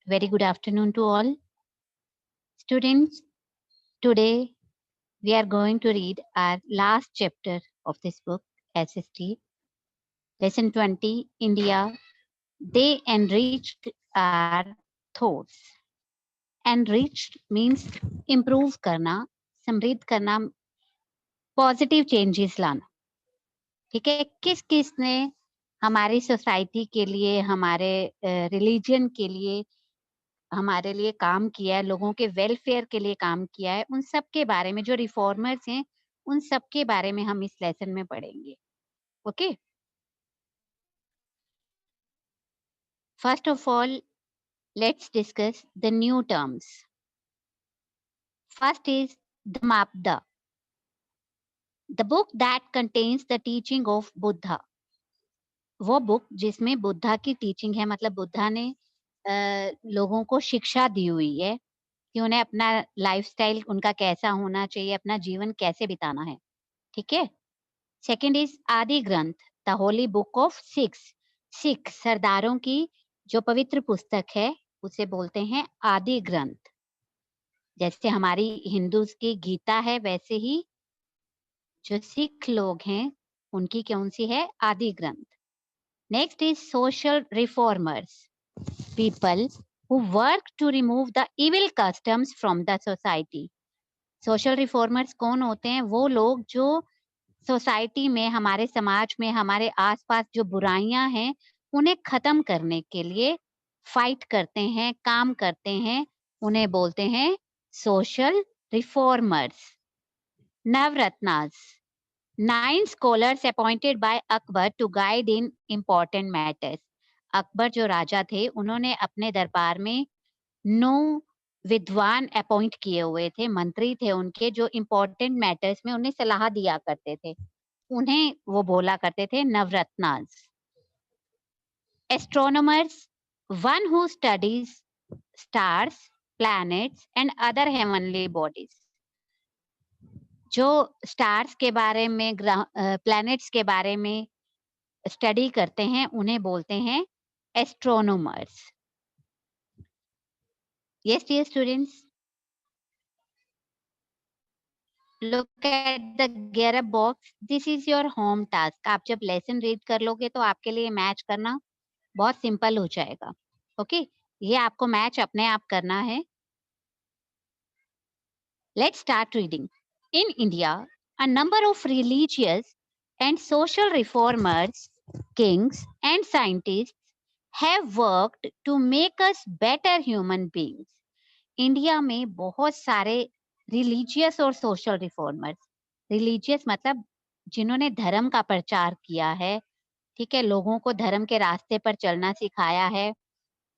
Very good afternoon to all. Students, today we are going to read our last chapter of this book, SST, Lesson 20, India. They enriched our thoughts. Enriched means improve करना, समृद्ध करना, positive changes लाना. ठीक है, किस किस ने हमारी सोसाइटी के लिए, हमारे रिलीजन के लिए, हमारे लिए काम किया है, लोगों के वेलफेयर के लिए काम किया है, उन सब के बारे में, जो रिफॉर्मर्स हैं, उन सब के बारे में हम इस लेसन में पढ़ेंगे. Okay, first of all let's discuss the new terms. First is the Dhammapada, the book that contains the teaching of Buddha. वो बुक जिसमें बुद्धा की टीचिंग है, मतलब बुद्धा ने लोगों को शिक्षा दी हुई है कि उन्हें अपना लाइफस्टाइल उनका कैसा होना चाहिए, अपना जीवन कैसे बिताना है. ठीक है. सेकेंड इज आदि ग्रंथ, the holy book of six. Sikh सरदारों की जो पवित्र पुस्तक है उसे बोलते हैं आदि ग्रंथ. जैसे हमारी हिंदूज की गीता है, वैसे ही जो सिख लोग हैं उनकी कौन सी है? आदि ग्रंथ. Next is social reformers, people who work to remove the evil customs from the society. Social reformers कौन होते हैं? वो लोग जो सोसाइटी में, हमारे समाज में, हमारे आसपास जो बुराइयां हैं उन्हें खत्म करने के लिए फाइट करते हैं, काम करते हैं, उन्हें बोलते हैं social reformers. नवरत्नास, 9 scholars appointed by Akbar to guide in important matters. Akbar जो राजा थे उन्होंने अपने दरबार में 9 विद्वान अपॉइंट किए हुए थे, मंत्री थे उनके, जो इम्पोर्टेंट मैटर्स में उन्हें सलाह दिया करते थे. उन्हें वो बोला करते थे Navratnas. Astronomers, one who studies stars, planets and other heavenly bodies. जो स्टार्स के बारे में, प्लैनेट्स के बारे में स्टडी करते हैं उन्हें बोलते हैं astronomers. Yes, dear students, look at the gear box. This is your home task. आप जब लेसन रीड कर लोगे तो आपके लिए मैच करना बहुत सिंपल हो जाएगा. ओके, ये आपको मैच अपने आप करना है. Let's start reading. In India, a number of religious and social reformers, kings and scientists have worked to make us better human beings. India में बहुत सारे रिलीजियस और सोशल रिफॉर्मर्स, रिलीजियस मतलब जिन्होंने धर्म का प्रचार किया है, ठीक है, लोगों को धर्म के रास्ते पर चलना सिखाया है.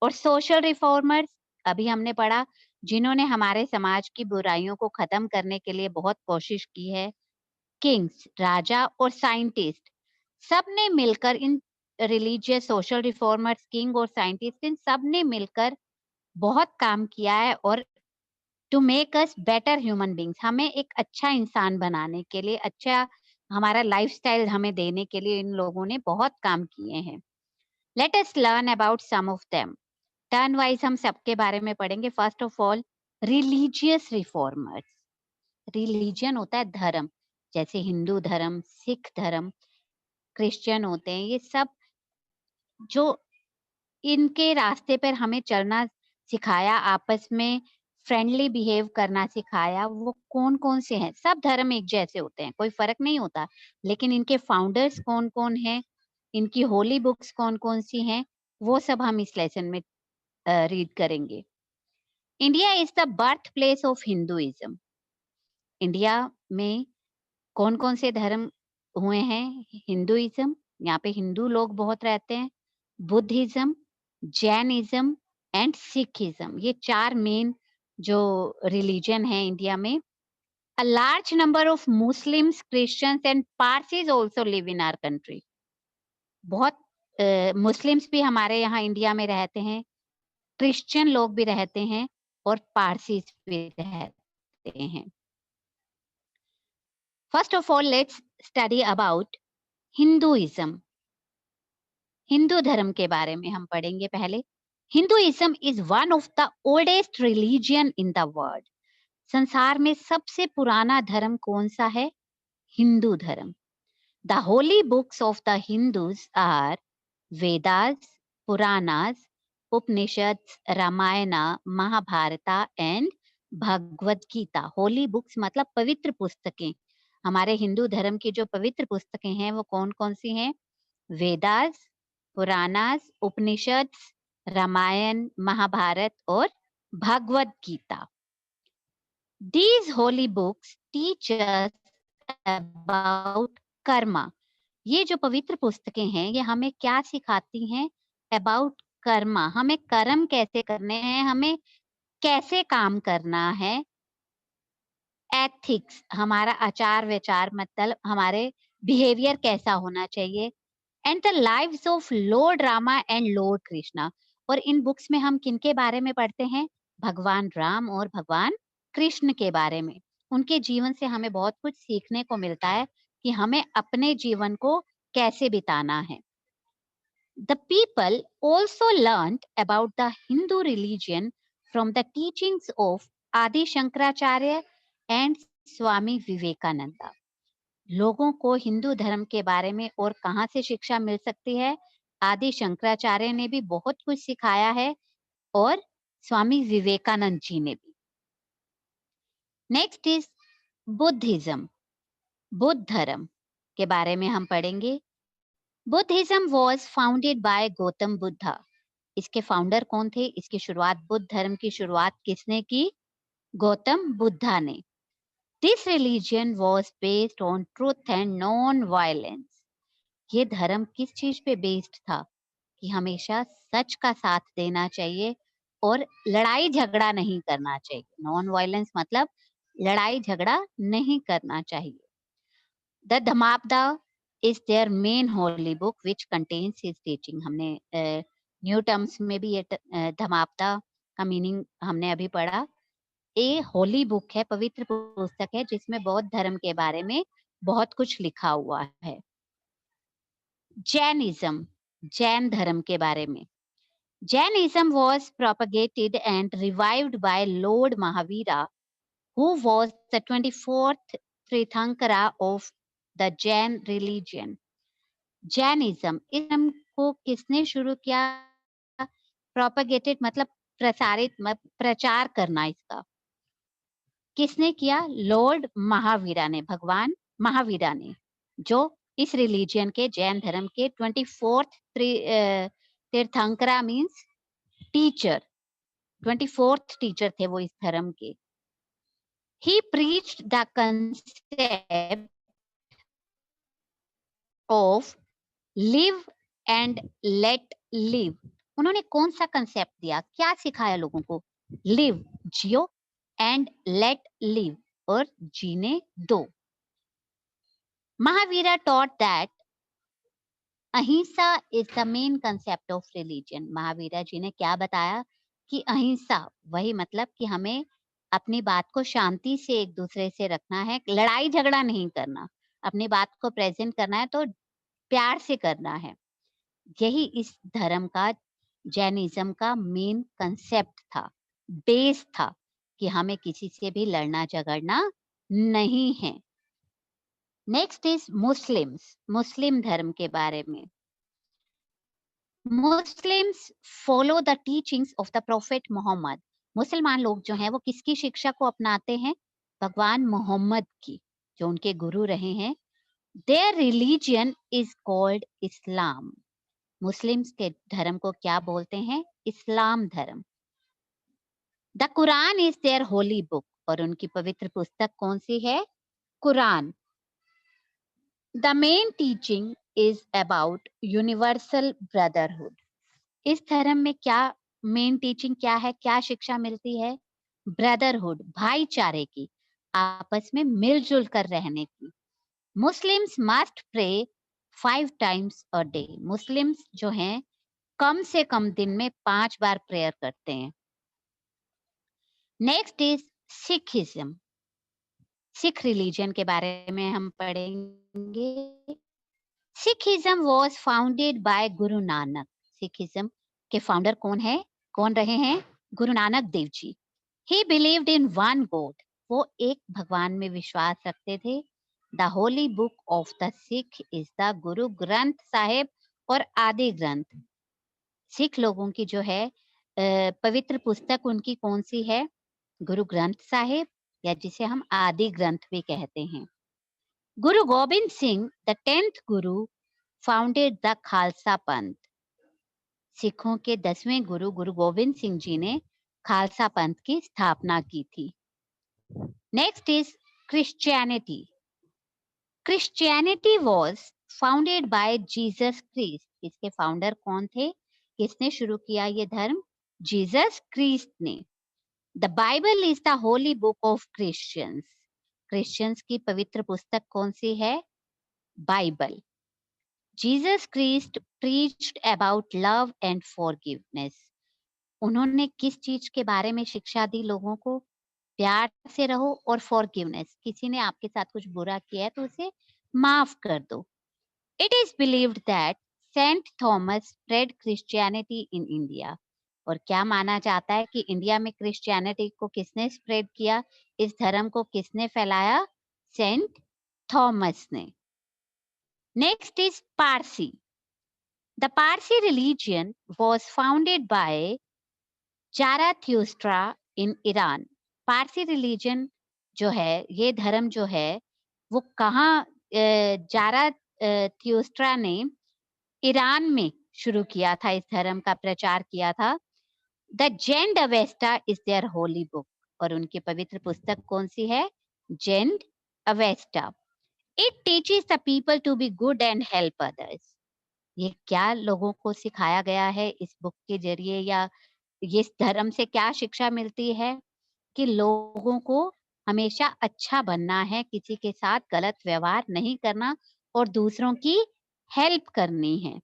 और सोशल रिफॉर्मर्स अभी हमने पढ़ा, जिन्होंने हमारे समाज की बुराइयों को खत्म करने के लिए बहुत कोशिश की है. किंग्स, राजा, और साइंटिस्ट, सब ने मिलकर, इन रिलीजियस, सोशल रिफॉर्मर्स, किंग और साइंटिस्ट, इन सब ने मिलकर बहुत काम किया है. और to make us better human beings, हमें एक अच्छा इंसान बनाने के लिए, अच्छा हमारा लाइफस्टाइल हमें देने के लिए इन लोगों ने बहुत काम किए हैं. Let us learn about some of them. Turn wise हम सबके बारे में पढ़ेंगे. First of all, religious reformers. Religion होता है धर्म, जैसे हिंदू धर्म, सिख धर्म, क्रिश्चियन होते हैं. ये सब जो इनके रास्ते पर हमें चलना सिखाया, आपस में फ्रेंडली बिहेव करना सिखाया, वो कौन कौन से हैं? सब धर्म एक जैसे होते हैं, कोई फर्क नहीं होता, लेकिन इनके फाउंडर्स कौन कौन हैं, इनकी होली बुक्स कौन कौन सी हैं, वो सब हम इस लेसन में रीड करेंगे. India is the birth place of Hinduism. India में कौन कौन से धर्म हुए हैं? हिंदुइज्म, यहाँ पे हिंदू लोग बहुत रहते हैं. बुद्धिज्म, जैनिज्म एंड सिखिज्म, ये 4 मेन जो रिलीजन है इंडिया में. A large number of Muslims, Christians and Parsis also live in our country. बहुत मुस्लिम्स भी हमारे यहाँ इंडिया में रहते हैं, क्रिश्चियन लोग भी रहते हैं, और पारसीज भी रहते हैं. First of all let's study about Hinduism. Hindu धर्म के बारे में हम पढ़ेंगे पहले. Hinduism is one of the oldest religion in the world. संसार में सबसे पुराना धर्म कौन सा है? हिंदू धर्म। The holy books of the Hindus are Vedas, Puranas, Upanishads, Ramayana, Mahabharata and Bhagavad Gita. Holy books मतलब पवित्र पुस्तकें। हमारे हिंदू धर्म की जो पवित्र पुस्तकें हैं वो कौन कौन सी हैं? वेदास, पुराणास, उपनिषद्स, रामायण, महाभारत और Bhagavad Gita. These holy books teach us about Karma. ये जो पवित्र पुस्तकें हैं ये हमें क्या सिखाती हैं? अबाउट कर्मा, हमें कर्म कैसे करने हैं, हमें कैसे काम करना है। एथिक्स, हमारा आचार विचार मतलब हमारे बिहेवियर कैसा होना चाहिए। And the lives of Lord Rama and Lord Krishna. और इन बुक्स में हम किनके बारे में पढ़ते हैं? भगवान राम और भगवान कृष्ण के बारे में। उनके जीवन से हमें बहुत कुछ सीखने को मिलता है कि हमें अपने जीवन को कैसे बिताना है। The people also learned about the Hindu religion from the teachings of Adi Shankaracharya and Swami Vivekananda. लोगों को हिंदू धर्म के बारे में और कहाँ से शिक्षा मिल सकती है? आदि शंकराचार्य ने भी बहुत कुछ सिखाया है और स्वामी विवेकानंद जी ने भी। Next is Buddhism. बुद्ध धर्म के बारे में हम पढ़ेंगे। Buddhism was founded bye Gautam Buddha. इसके फाउंडर कौन थे? इसकी शुरुआत, बुद्ध धर्म की शुरुआत किसने की? गौतम बुद्धा ने। This religion was based on truth and non violence. ये धर्म किस चीज पे बेस्ड था? कि हमेशा सच का साथ देना चाहिए और लड़ाई झगड़ा नहीं करना चाहिए। नॉन वायलेंस मतलब लड़ाई झगड़ा नहीं करना चाहिए। The Dhammapada is their main holy book which contains his teaching. हमने न्यू टर्म्स में भी ये धमापदा का मीनिंग हमने अभी पढ़ा। ये होली बुक है, पवित्र पुस्तक है जिसमें बौद्ध धर्म के बारे में बहुत कुछ लिखा हुआ है। जैनिज्म, जैन धर्म के बारे में। Jainism was propagated and revived by Lord Mahavira, who was the 24th Tirthankara of the Jain religion. Jainism, इस धर्म को किसने शुरू किया? Propagated मतलब प्रसारित, प्रचार करना इसका। किसने किया? लॉर्ड महावीरा ने, भगवान महावीरा ने, जो इस रिलीजियन के, जैन धर्म के 24th tirthankara means teacher, 24th teacher थे वो इस धर्म के। He preached the concept of live and let live. उन्होंने कौन सा कंसेप्ट दिया? क्या सिखाया लोगों को? लिव, जियो, एंड लेट लिव, और जीने दो। Mahavira taught that ahimsa is the main concept of religion. Mahavira ji ने क्या बताया? कि अहिंसा, वही मतलब कि हमें अपनी बात को शांति से एक दूसरे से रखना है, लड़ाई झगड़ा नहीं करना, अपनी बात को प्रेजेंट करना है तो प्यार से करना है। यही इस धर्म का, जैनिज्म का मेन कंसेप्ट था, बेस था, कि हमें किसी से भी लड़ना झगड़ना नहीं है। नेक्स्ट इज मुस्लिम्स, मुस्लिम धर्म के बारे में। Muslims follow the teachings of the prophet Mohammed. मुसलमान लोग जो हैं वो किसकी शिक्षा को अपनाते हैं? भगवान मोहम्मद की, जो उनके गुरु रहे हैं। Their religion is called Islam. Muslims के धर्म को क्या बोलते हैं? इस्लाम धर्म। The Quran is their holy book, और उनकी पवित्र पुस्तक कौन सी है? कुरान। The main teaching is about universal brotherhood. इस धर्म में क्या मेन टीचिंग क्या है? क्या शिक्षा मिलती है? ब्रदरहुड, भाईचारे की, आपस में मिलजुल कर रहने की। Muslims must pray 5 times a day। Muslims जो हैं कम से कम दिन में 5 बार प्रेयर करते हैं। Next is Sikhism. Sikh religion के बारे में हम पढ़ेंगे। Sikhism was founded bye Guru Nanak. Sikhism के फाउंडर कौन है? कौन रहे हैं? Guru Nanak Dev ji. He believed in one God, वो एक भगवान में विश्वास रखते थे। The holy book of the Sikh is the Guru Granth Sahib, और आदि ग्रंथ सिख लोगों की जो है पवित्र पुस्तक उनकी कौन सी है? गुरु ग्रंथ साहिब, या जिसे हम आदि ग्रंथ भी कहते हैं। Guru Gobind Singh the 10th Guru founded the Khalsa पंथ। सिखों के 10वें गुरु गुरु गोबिंद सिंह जी ने खालसा पंथ की स्थापना की थी। Next is Christianity. Christianity was founded by Jesus Christ. इसके फाउंडर कौन थे? किसने शुरू किया ये धर्म? जीसस क्रिस्ट ने। The Bible is the holy book of Christians. Christians की पवित्र पुस्तक कौन सी है? Bible. Jesus Christ preached about love and forgiveness. उन्होंने किस चीज के बारे में शिक्षा दी लोगों को? प्यार से रहो और फॉरगिवनेस, किसी ने आपके साथ कुछ बुरा किया है तो उसे माफ कर दो। It is believed that Saint Thomas spread Christianity in India. और क्या माना जाता है कि इंडिया में क्रिश्चियनिटी को किसने स्प्रेड किया? इस धर्म को किसने फैलाया? सेंट थॉमस ने। Next is Parsi. The Parsi religion was founded by Zarathustra in Iran. Parsi religion जो है, ये धर्म जो है, वो कहाँ जाराथ्यूस्ट्रा ने ईरान में शुरू किया था, इस धर्म का प्रचार किया था। The Zend Avesta is their holy book, और उनकी पवित्र पुस्तक कौन सी है? Zend Avesta. It teaches the people to be good and help others. ये क्या लोगों को सिखाया गया है इस बुक के जरिए, या ये इस धर्म से क्या शिक्षा मिलती है? कि लोगों को हमेशा अच्छा बनना है, किसी के साथ गलत व्यवहार नहीं करना और दूसरों की हेल्प करनी है।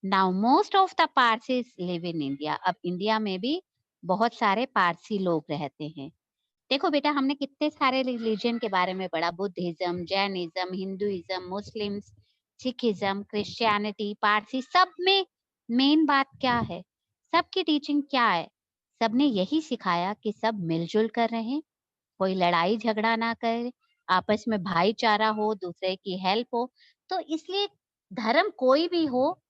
Now most of the Parsis live in India. अब इंडिया में भी बहुत सारे पारसी लोग रहते हैं। देखो बेटा, हमने कितने सारे रिलीजन के बारे में पढ़ा। Buddhism, Jainism, Hinduism, Muslims, Sikhism, Christianity, Parsi, सब में मेन बात क्या है? सबकी टीचिंग क्या है? सबने यही सिखाया कि सब मिलजुल कर रहें, कोई लड़ाई झगड़ा ना करे, आपस में भाईचारा हो, दूसरे की हेल्प हो। तो इसलिए धर्म कोई भी हो,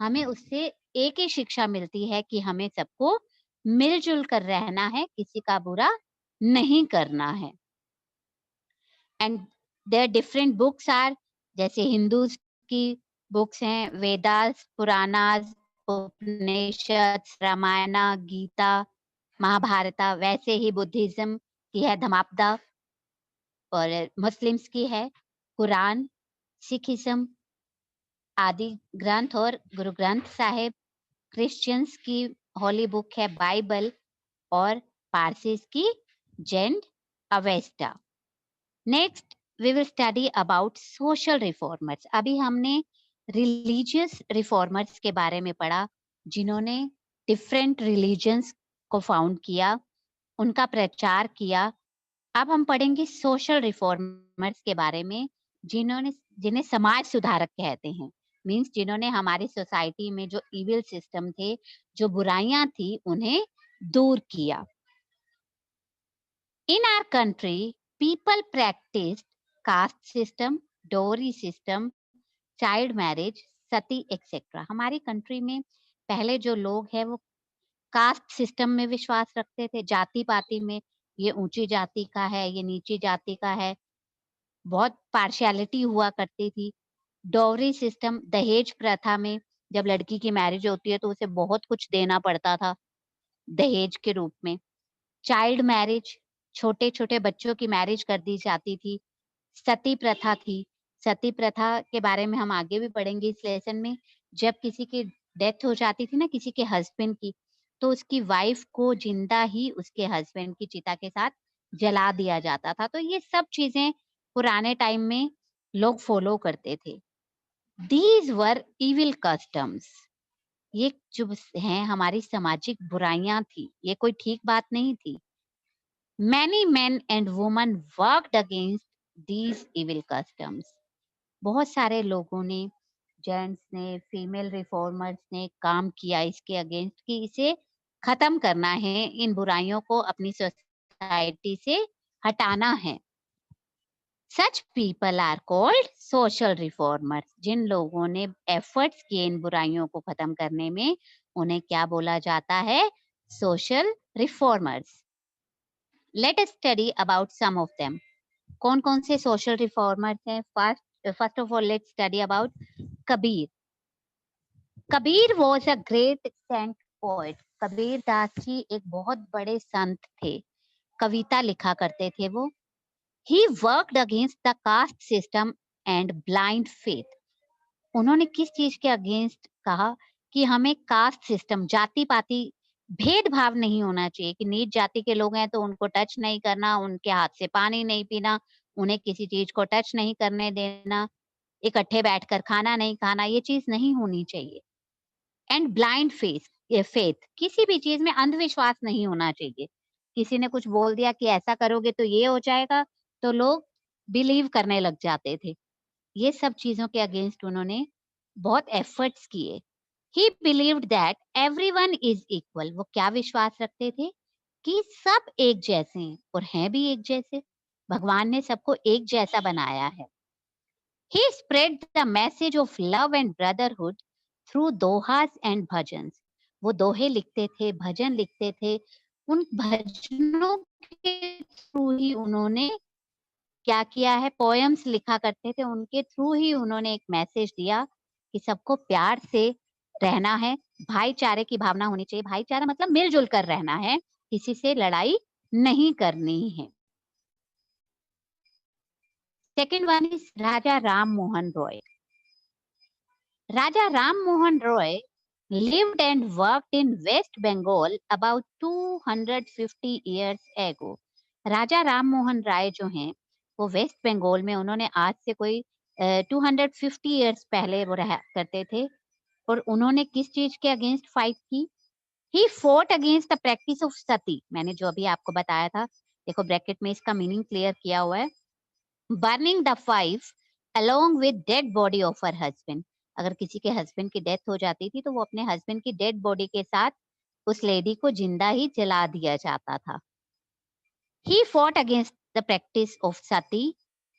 हमें उससे एक ही शिक्षा मिलती है कि हमें सबको मिलजुल कर रहना है, किसी का बुरा नहीं करना है। And their different books are, जैसे हिंदूज की बुक्स हैं वेदास, पुराणास, उपनिषद, रामायणा, गीता, महाभारता। वैसे ही बुद्धिज्म की है धमापदा, और मुस्लिम्स की है कुरान, सिखिज्म आदि ग्रंथ और गुरु ग्रंथ साहिब, क्रिश्चियंस की होली बुक है बाइबल, और पारसीज की Zend Avesta. Next we will study about social reformers. अभी हमने रिलीजियस रिफॉर्मर्स के बारे में पढ़ा, जिन्होंने डिफरेंट रिलीजन्स को फाउंड किया, उनका प्रचार किया। अब हम पढ़ेंगे सोशल रिफॉर्मर्स के बारे में, जिन्हें समाज सुधारक कहते हैं। मींस जिन्होंने हमारी सोसाइटी में जो इविल सिस्टम थे, जो बुराइयां थी, उन्हें दूर किया। In our country people practice caste system, dowry system, child marriage, sati etcetera. हमारी कंट्री में पहले जो लोग हैं वो कास्ट सिस्टम में विश्वास रखते थे, जाति पाति में, ये ऊंची जाति का है, ये नीची जाति का है, बहुत पार्शियलिटी हुआ करती थी। डॉवरी सिस्टम, दहेज प्रथा में जब लड़की की मैरिज होती है तो उसे बहुत कुछ देना पड़ता था दहेज के रूप में। चाइल्ड मैरिज, छोटे छोटे बच्चों की मैरिज कर दी जाती थी। सती प्रथा थी। सती प्रथा के बारे में हम आगे भी पढ़ेंगे इस लेसन में। जब किसी की डेथ हो जाती थी ना, किसी के हस्बैंड की, तो उसकी वाइफ को जिंदा ही उसके हस्बैंड की चिता के साथ जला दिया जाता था। तो ये सब चीजें पुराने टाइम में लोग फॉलो करते थे। These were evil customs. ये जो हैं हमारी सामाजिक बुराइयां थी, ये कोई ठीक बात नहीं थी। Many men and woman worked against these evil customs. बहुत सारे लोगों ने, जेंट्स ने, फीमेल रिफॉर्मर्स ने काम किया इसके अगेंस्ट कि इसे खत्म करना है, इन बुराइयों को अपनी सोसाइटी से हटाना है। Such people are called social reformers. जिन लोगों ने एफर्ट्स किए इन बुराइयों को खत्म करने में, उन्हें क्या बोला जाता है? Social reformers. Let us study about some of them. कौन कौन से सोशल रिफॉर्मर्स हैं? First of all let's study about Kabir. Kabir was a great saint poet. Kabir Das ji एक बहुत बड़े संत थे, कविता लिखा करते थे वो। He worked against the caste system and blind faith. उन्होंने किस चीज के अगेंस्ट कहा? कि हमें कास्ट सिस्टम, जाति पाति भेदभाव नहीं होना चाहिए, कि नीच जाति के लोग हैं तो उनको टच नहीं करना, उनके हाथ से पानी नहीं पीना, उन्हें किसी चीज को टच नहीं करने देना, इकट्ठे बैठकर खाना नहीं खाना, ये चीज नहीं होनी चाहिए। एंड ब्लाइंड फेथ, किसी भी चीज में अंधविश्वास नहीं होना चाहिए। किसी ने कुछ बोल दिया कि ऐसा करोगे तो ये हो जाएगा, तो लोग बिलीव करने लग जाते थे। ये सब चीजों के अगेंस्ट उन्होंने बहुत एफर्ट्स किए। ही believed that everyone is equal. वो क्या विश्वास रखते थे? कि सब एक जैसे हैं, और हैं भी एक जैसे। भगवान ने सबको एक जैसा बनाया है। He spread the message of love and brotherhood through दोहास and bhajans. वो दोहे लिखते थे, भजन लिखते थे। उन भजनों के थ्रू ही उन्होंने क्या किया है? पोएम्स लिखा करते थे, उनके थ्रू ही उन्होंने एक मैसेज दिया कि सबको प्यार से रहना है, भाईचारे की भावना होनी चाहिए। भाईचारा मतलब मिलजुल कर रहना है, किसी से लड़ाई नहीं करनी है। Second one is Raja Ram Mohan Roy. Raja Ram Mohan Roy lived and worked in West Bengal about 250 years ago. राजा राम मोहन राय जो हैं, वो वेस्ट बंगाल में, उन्होंने आज से कोई 250 इयर्स पहले वो रहा करते थे। और उन्होंने किस चीज के अगेंस्ट फाइट की? He fought against the practice of sati. मैंने जो अभी आपको बताया था, देखो ब्रैकेट में इसका मीनिंग क्लियर किया हुआ है। Burning the wife along with dead body of her husband. अगर किसी के हस्बैंड की डेथ हो जाती थी तो वो अपने हस्बैंड की डेड बॉडी के साथ उस लेडी को जिंदा ही जला दिया जाता था। He fought against the practice of sati,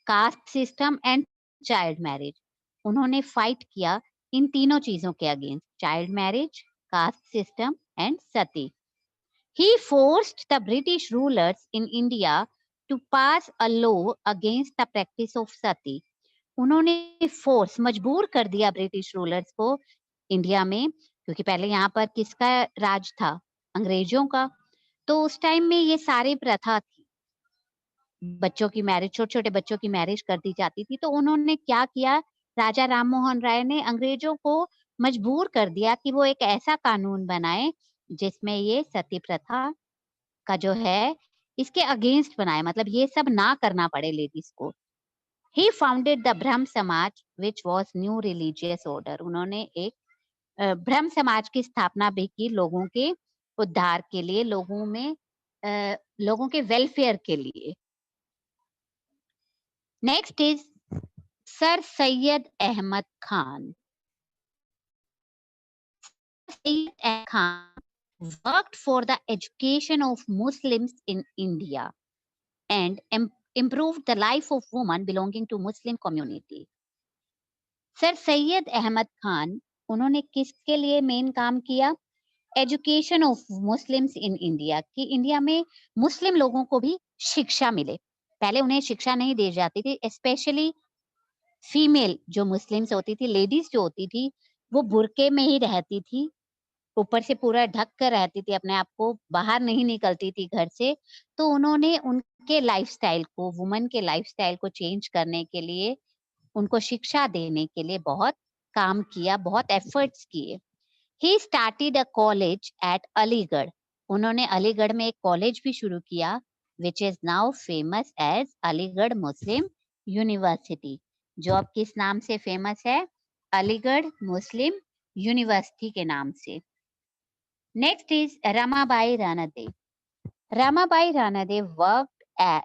caste system and child marriage. उन्होंने फाइट किया इन तीनों चीजों के against, child marriage, caste system and Sati. He forced the British rulers in India to pass a law against the practice of sati. उन्होंने force, मजबूर कर दिया British rulers को इंडिया में, क्योंकि पहले यहाँ पर किसका राज था? अंग्रेजों का। तो उस टाइम में ये सारी प्रथा थी, बच्चों की मैरिज, छोटे छोटे बच्चों की मैरिज कर दी जाती थी। तो उन्होंने क्या किया? राजा राम मोहन राय ने अंग्रेजों को मजबूर कर दिया कि वो एक ऐसा कानून बनाए जिसमें ये सती प्रथा का जो है इसके अगेंस्ट बनाए, मतलब ये सब ना करना पड़े लेडीज को। He founded the ब्रह्म समाज which was new religious order. उन्होंने एक ब्रह्म समाज की स्थापना भी की, लोगों के उद्धार के लिए, लोगों के वेलफेयर के लिए। Next is sir Syed Ahmad Khan. Sayyid Ahmad Khan worked for the education of Muslims in India and improved the life of women belonging to Muslim community. Sir Syed Ahmad Khan, उन्होंने किसके लिए मेन काम किया? Education of Muslims in India, कि India में Muslim लोगों को भी शिक्षा मिले। पहले उन्हें शिक्षा नहीं दी जाती थी, स्पेशली फीमेल जो मुस्लिम्स होती थी, लेडीज जो होती थी, वो बुरके में ही रहती थी, ऊपर से पूरा ढक कर रहती थी अपने आप को, बाहर नहीं निकलती थी घर से। तो उन्होंने उनके लाइफस्टाइल को, वुमन के लाइफस्टाइल को चेंज करने के लिए, उनको शिक्षा देने के लिए बहुत काम किया, बहुत एफर्ट्स किए। He started a college at Aligarh. उन्होंने अलीगढ़ में एक कॉलेज भी शुरू किया, which is now famous as Aligarh Muslim university, जो अब किस नाम से फेमस है? अलीगढ़ मुस्लिम यूनिवर्सिटी के नाम से। Next is Ramabai Ranade. Ramabai Ranade worked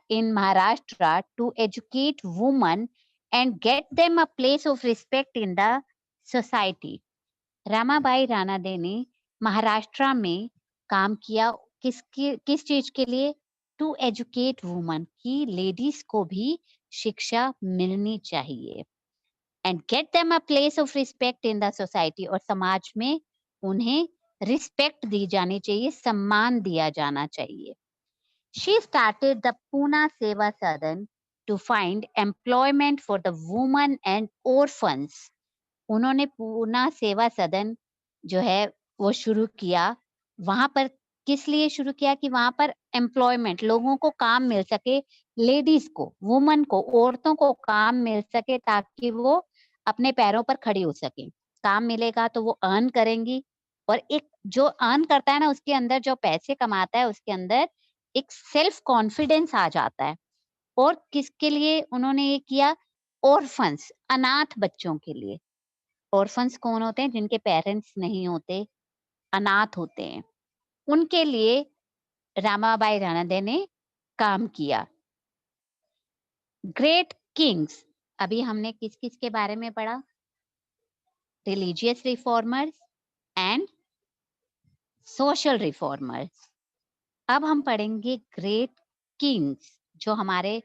in Maharashtra to educate women and get them a place of respect in the society. Ramabai Ranade ने महाराष्ट्र में काम किया। किस चीज के लिए? टू एजुकेट वुमन, कि लेडीज को भी शिक्षा मिलनी चाहिए। And get them a place of respect in the society, और समाज में उन्हें रिस्पेक्ट दी जानी चाहिए, सम्मान दिया जाना चाहिए। She started the Pune Seva Sadan to find employment for the women and orphans. उन्होंने पूना सेवा सदन जो है वो शुरू किया। वहां पर किस लिए शुरू किया? कि वहां पर एम्प्लॉयमेंट, लोगों को काम मिल सके, लेडीज को, वुमन को, औरतों को काम मिल सके, ताकि वो अपने पैरों पर खड़ी हो सके। काम मिलेगा तो वो अर्न करेंगी, और एक जो अर्न करता है ना, उसके अंदर जो पैसे कमाता है, उसके अंदर एक सेल्फ कॉन्फिडेंस आ जाता है। और किसके लिए उन्होंने ये किया? ऑर्फन्स, अनाथ बच्चों के लिए। ऑर्फन्स कौन होते हैं? जिनके पेरेंट्स नहीं होते, अनाथ होते हैं, उनके लिए रामाबाई रानडे ने काम किया। ग्रेट किंग्स, अभी हमने किस किस के बारे में पढ़ा? Religious reformers and social reformers. अब हम पढ़ेंगे ग्रेट किंग्स, जो हमारे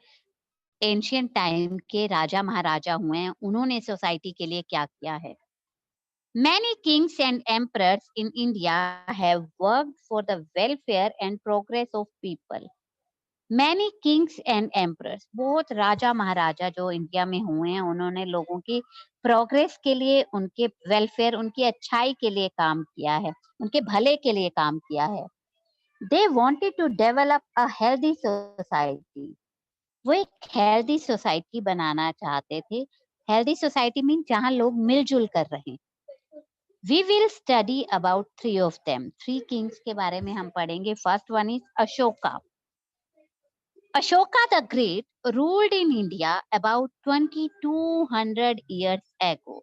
एंशियंट टाइम के राजा महाराजा हुए हैं, उन्होंने सोसाइटी के लिए क्या किया है। Many kings and emperors in India have worked for the welfare and progress of people. Many kings and emperors, बहुत राजा महाराजा जो इंडिया में हुए हैं, उन्होंने लोगों की प्रोग्रेस के लिए, उनके वेलफेयर, उनकी अच्छाई के लिए काम किया है, उनके भले के लिए काम किया है। They wanted to develop a healthy society. वो एक हेल्दी सोसाइटी बनाना चाहते थे। हेल्दी सोसाइटी मीन जहाँ लोग मिलजुल कर रहे। We will study about three of them. Three kings के बारे में हम पढ़ेंगे। First one is Ashoka. Ashoka the Great ruled in India about 2200 years ago.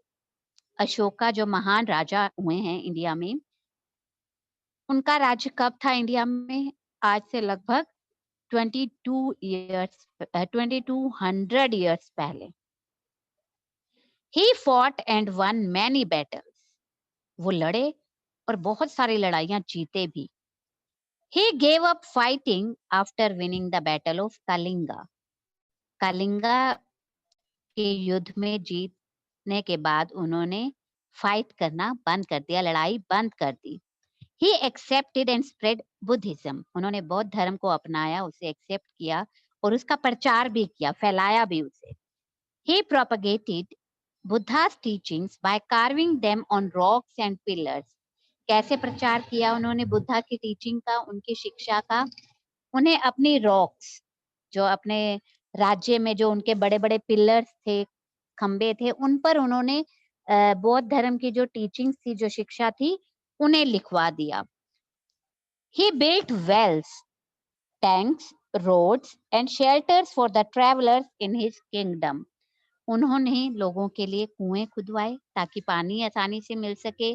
Ashoka जो महान राजा हुए हैं इंडिया में, उनका राज्य कब था इंडिया में? आज से लगभग 2200 years पहले। He fought and won many battles. वो लड़े और बहुत सारी लड़ाइयां जीते भी। He gave up fighting after winning the battle of Kalinga. Kalinga के युद्ध में जीतने के बाद उन्होंने फाइट करना बंद कर दिया, लड़ाई बंद कर दी। He accepted and spread Buddhism. उन्होंने बौद्ध धर्म को अपनाया, उसे एक्सेप्ट किया और उसका प्रचार भी किया, फैलाया भी उसे। He propagated Buddha's teachings by carving them on rocks and pillars. कैसे प्रचार किया उन्होंने बुद्धा की टीचिंग का, उनकी शिक्षा का? उन्हें अपनी रॉक्स, जो अपने राज्य में जो उनके बड़े बड़े पिलर्स थे, खंबे थे, उन पर उन्होंने बौद्ध धर्म की जो टीचिंग्स थी, जो शिक्षा थी, उन्हें लिखवा दिया। He built wells, tanks, roads and shelters for the travelers in his kingdom. उन्होंने लोगों के लिए कुएं खुदवाए ताकि पानी आसानी से मिल सके,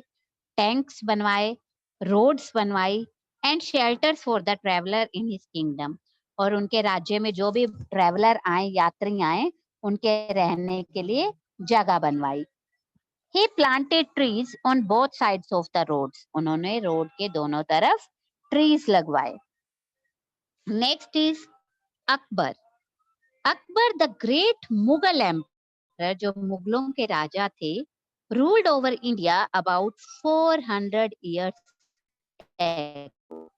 टैंक्स बनवाए, रोड्स बनवाई and shelters for the traveller in his kingdom. और उनके राज्य में जो भी ट्रेवलर आए, यात्री आए, उनके रहने के लिए जगह बनवाई। He planted trees on both sides of the roads. उन्होंने रोड के दोनों तरफ ट्रीज लगवाए। Next is Akbar. Akbar the great Mughal emperor, जो मुगलों के राजा थे, ruled over India about 400 years ago.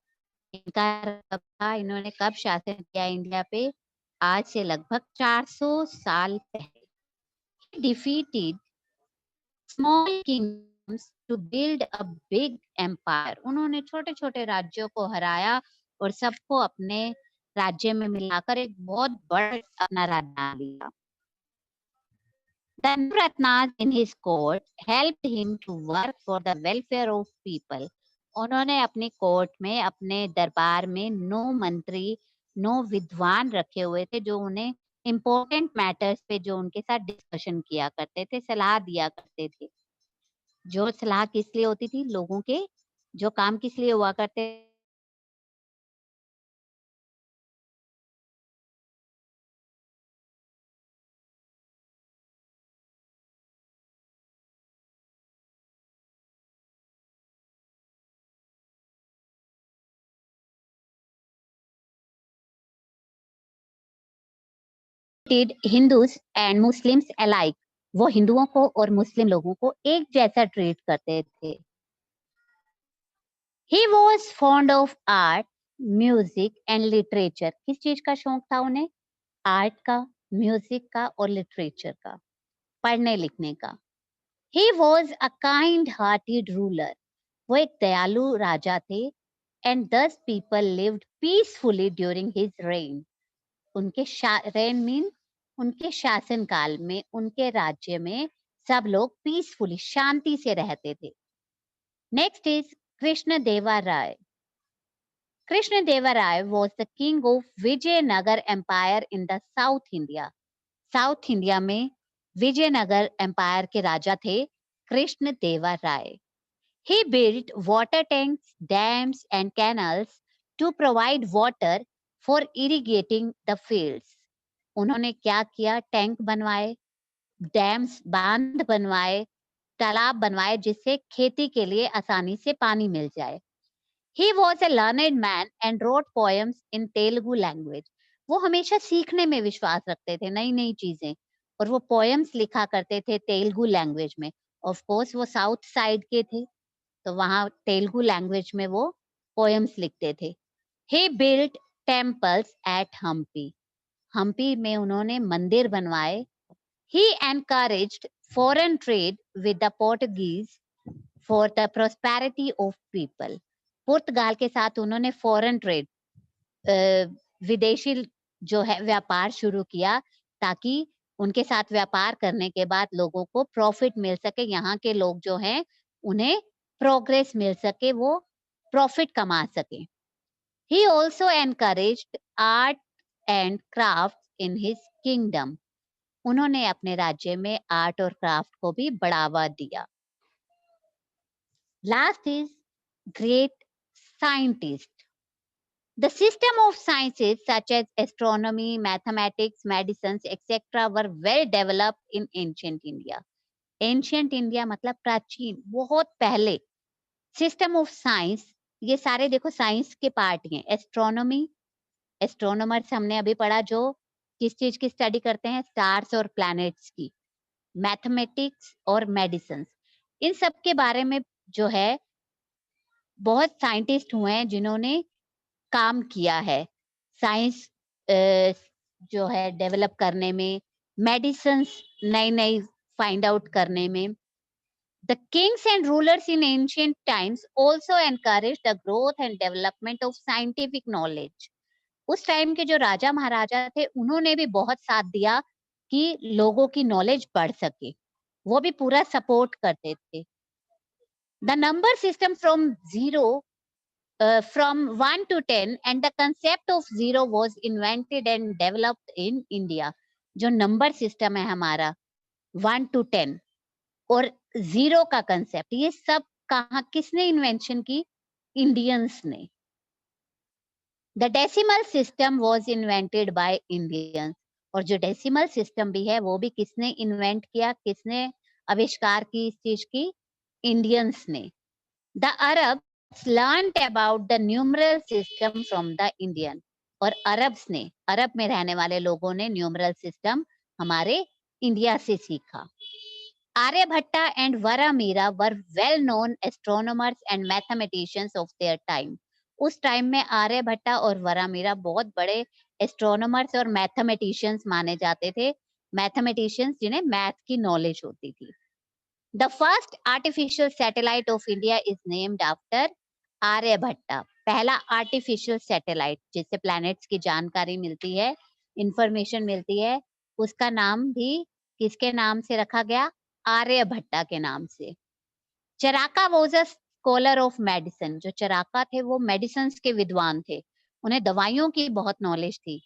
इनका कब था? इन्होंने कब शासन किया इंडिया पे? आज से लगभग 400 साल पहले। Defeated small kingdoms to build a big empire. उन्होंने छोटे छोटे राज्यों को हराया और सबको अपने राज्य में मिलाकर एक बहुत बड़ा अपना राज्य बना लिया। The Ratnas in his court helped him to work for the welfare of people. उन्होंने अपनी कोर्ट में, अपने दरबार में 9 मंत्री, 9 विद्वान रखे हुए थे, जो उन्हें इम्पोर्टेंट मैटर्स पे, जो उनके साथ डिस्कशन किया करते थे, सलाह दिया करते थे। जो सलाह किस लिए होती थी? लोगों के जो काम किस लिए हुआ करते treated Hindus and Muslims alike. वो हिंदुओं को और मुस्लिम लोगों को एक जैसा ट्रीट करते थे. He was fond of art, music and literature. किस चीज का शौक था उन्हें? आर्ट का, म्यूजिक का और लिटरेचर का, पढ़ने लिखने का. He was a kind-hearted ruler. वो एक दयालु राजा थे. And thus people lived peacefully during his reign. उनके reign mean उनके शासन काल में, उनके राज्य में सब लोग पीसफुली, शांति से रहते थे. Next is Krishna Rai. Krishna Deva Rai was the king of Vijayanagar Empire in the South India. South India में विजयनगर एम्पायर के राजा थे कृष्ण देवा राय. He built water tanks, dams and canals to provide water for irrigating the fields. उन्होंने क्या किया? Tank बनवाए, dams, बांध बनवाए, तालाब बनवाए जिससे खेती के लिए आसानी से पानी मिल जाए. He was a learned man and wrote poems in Telugu language. वो हमेशा सीखने में विश्वास रखते थे, नई नई चीजें, और वो पोएम्स लिखा करते थे तेलुगु लैंग्वेज में. ऑफ कोर्स वो साउथ साइड के थे, तो वहां तेलुगु लैंग्वेज में वो पोएम्स लिखते थे. He built temples at Hampi. Hampi में उन्होंने मंदिर बनवाए. He encouraged foreign trade with the Portuguese for the prosperity of people. पुर्तगाल के साथ उन्होंने फॉरेन ट्रेड, विदेशी जो है व्यापार शुरू किया ताकि उनके साथ व्यापार करने के बाद लोगों को प्रॉफिट मिल सके, यहाँ के लोग जो हैं उन्हें प्रोग्रेस मिल सके, वो प्रॉफिट कमा सके. He also encouraged art and crafts in his kingdom. उन्होंने अपने राज्य में आर्ट और क्राफ्ट को भी बढ़ावा दिया. Last is great scientist. The system of sciences such as astronomy, mathematics, medicines, etc. were well developed in ancient India. Ancient India मतलब प्राचीन, बहुत पहले. System of science, ये सारे देखो साइंस के पार्ट हैं. एस्ट्रोनॉमी, एस्ट्रोनॉमर्स हमने अभी पढ़ा जो किस चीज की स्टडी करते हैं? स्टार्स और प्लैनेट्स की. मैथमेटिक्स और मेडिसिन, इन सब के बारे में जो है बहुत साइंटिस्ट हुए हैं जिन्होंने काम किया है साइंस जो है डेवलप करने में, मेडिसिन नई नई फाइंड आउट करने में. The kings and rulers in ancient times also encouraged the growth and development of scientific knowledge. उस टाइम के जो राजा महाराजा थे उन्होंने भी बहुत साथ दिया कि लोगों की नॉलेज बढ़ सके, वो भी पूरा सपोर्ट करते थे. The number system from 1 to 10 and the concept of zero was invented and developed in India. जो नंबर सिस्टम है हमारा 1 to 10 और जीरो का कंसेप्ट, ये सब कहाँ किसने इन्वेंशन की? इंडियंस ने. The decimal system was invented by Indians. और जो डेसिमल सिस्टम भी है वो भी किसने इन्वेंट किया, किसने आविष्कार की इस चीज की? इंडियंस ने. The Arabs learned about the numeral system from the Indian. और अरब्स ने, अरब में रहने वाले लोगों ने न्यूमरल सिस्टम हमारे इंडिया से सीखा. Aryabhatta and Varamira were well-known astronomers and mathematicians of their time. उस टाइम में आर्यभट्टा और वरामीरा बहुत बड़े एस्ट्रोनॉमर्स और मैथमेटिशियंस माने जाते थे. मैथमेटिशियंस जिन्हें मैथ की नॉलेज होती थी. The first artificial satellite of India is named after Aryabhatta. पहला आर्टिफिशियल सैटेलाइट जिससे प्लैनेट्स की जानकारी मिलती है, इंफॉर्मेशन मिलती है, उसका नाम भी किसके नाम से रखा गया? आर्यभट्टा के नाम से. Charaka was a scholar of medicine. जो चराका थे वो मेडिसिन के विद्वान थे, उन्हें दवाइयों की बहुत नॉलेज थी.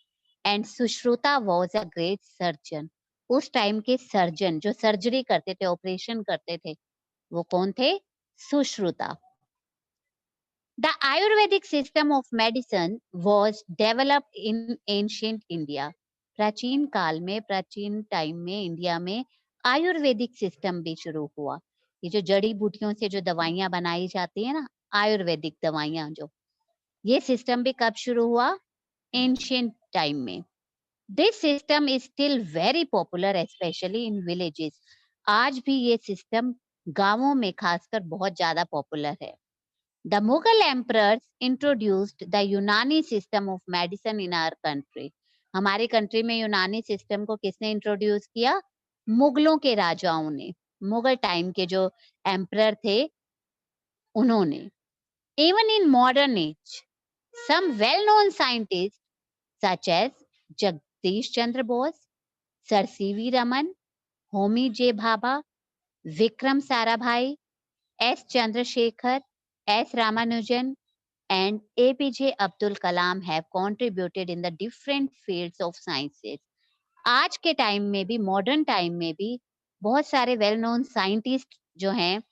And Sushruta was a great surgeon. उस टाइम के सर्जन जो सर्जरी करते थे, ऑपरेशन करते थे, वो कौन थे? Sushruta. The Ayurvedic system of medicine was developed in ancient India. प्राचीन काल में, प्राचीन टाइम में इंडिया में आयुर्वेदिक सिस्टम भी शुरू हुआ. ये जो जड़ी बूटियों से जो दवाइयां बनाई जाती है ना, आयुर्वेदिक दवाइयां, जो ये सिस्टम भी कब शुरू हुआ? एंशिएंट टाइम में. This system is still very popular, especially in villages. आज भी ये सिस्टम गांवों में खासकर बहुत ज्यादा पॉपुलर है. The Mughal emperors introduced the Unani system of medicine in our country. हमारी कंट्री में यूनानी सिस्टम को किसने इंट्रोड्यूस किया? मुगलों के राजाओं ने. मुगल टाइम के जो एम्परर थे उन्होंने. Even in modern age, some well-known scientists such as Jagdish Chandra Bose, Sir C.V. Raman, Homi J. Bhabha, Vikram Sarabhai, S. Chandrasekhar, S. Ramanujan, and APJ Abdul Kalam have contributed in the different fields of sciences. आज के time में भी, modern time में भी बहुत सारे well known scientist जो हैं,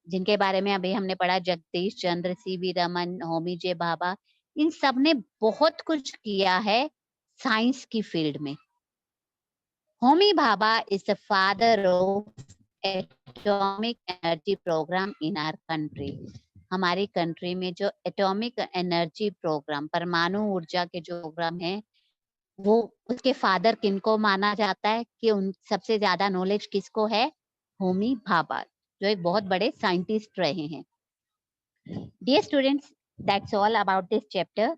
जिनके बारे में अभी हमने पढ़ा, जगदीश चंद्र, सीवी रमन, होमी जे भाभा, इन सब ने बहुत कुछ किया है साइंस की फील्ड में. Homi Bhabha is the father of atomic energy program in our country. हमारी कंट्री में जो एटॉमिक एनर्जी प्रोग्राम, परमाणु ऊर्जा के जो प्रोग्राम है, वो उसके फादर किनको माना जाता है कि उन सबसे ज्यादा नॉलेज किसको है? होमी भाभा, जो एक बहुत बड़े साइंटिस्ट रहे हैं. Dear students, that's all about this chapter.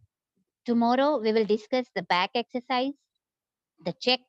Tomorrow we will discuss the back exercise, the check